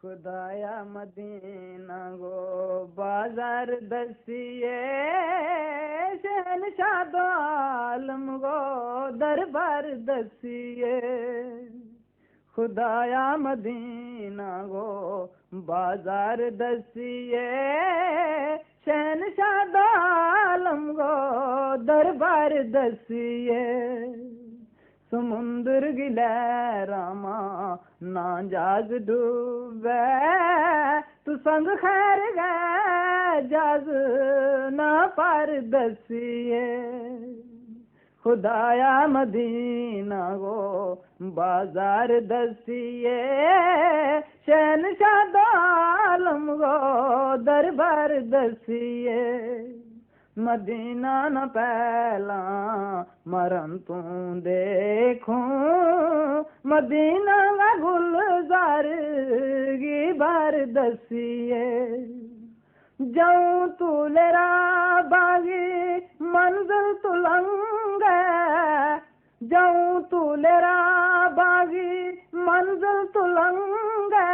خدایا مدینہ گو بازار دسیے شہنشاہ دو عالم گو دربار دسیے خدایا مدینہ گو بازار دسیے شہنشاہ دو عالم گو دربار دسیے سمندر گلے راما نا جاگ ڈوبے تو سنگ خیر گئے جاگ نہ پار دسیے خدایا مدینہ گو بازار دسیے شہنشاہ دو عالم گو دربار دسیے مدینہ نہ پہلا مرن توں دیکھوں مدینہ کا گلزار کی بار دسیے جاؤں تو لیرا باغی منزل تو لنگے جاؤں تو لیرا باغی منزل تو لنگے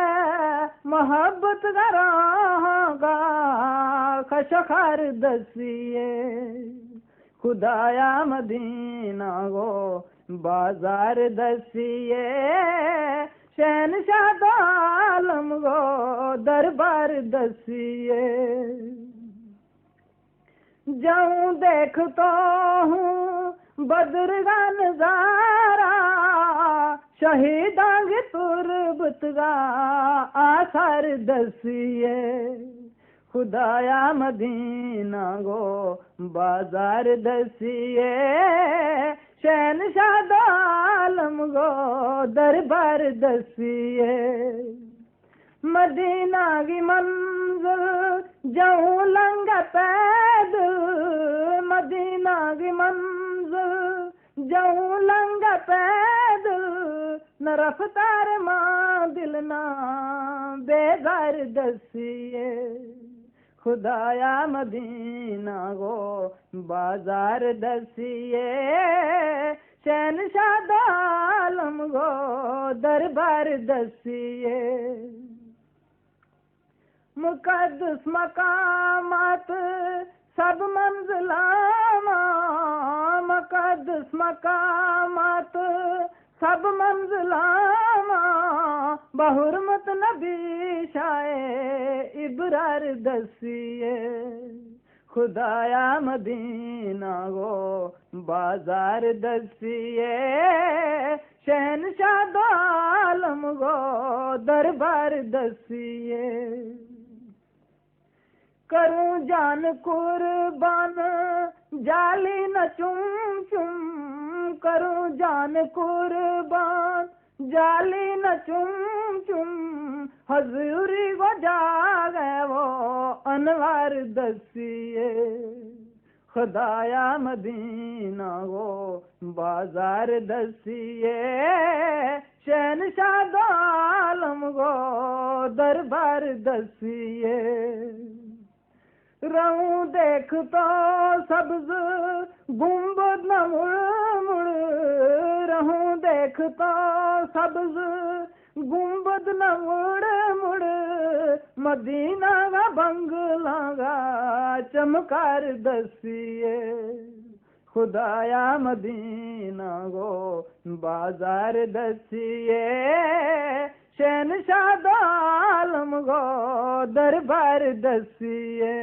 محبت کا راہ گا خشخار دسیے خدایا مدینہ گو بازار دسیے شہنشاہ دو عالم گو دربار دسیے جاؤں دیکھتا ہوں بدر کا نظارہ شہیداں کی تربت کا آثار دسیے خدایا مدینہ گو بازار دسیے شہنشاہ دو عالم گو دربار دسیے مدینہ کی منزل جاؤں لنگا پیدل مدینہ کی منزل جاؤں لنگا پیدل نہ رفتار ماں دل نہ بیزار دسیے خدایا مدینہ گو بازار دسیے شہنشاہ دو عالم گو دربار دسیے مقدس مقامات سب منزلام مقدس مقامات سب منزلام بحرمت نبی شائے ابرار دسیے خدایا مدینہ گو بازار دسیے شہنشاہ دو عالم گو دربار دسیے کروں جان قربان جالی نہ چم چم کروں جان قربان جالی نہ چم چم حضوری کو جاگے وہ انوار دسیے خدایا مدینہ گو بازار دسیے شہنشاہ دو عالم گو دربار دسیے رہوں دیکھ تو سبز گنبد نہ مڑ مڑ رہوں دیکھ تو سبز گنبد نہ مڑ مڑ مدینہ کا بنگلہ گا چمکار دسیے خدایا مدینہ گو بازار دسیے شہنشاہ دو عالم گو دربار دسیے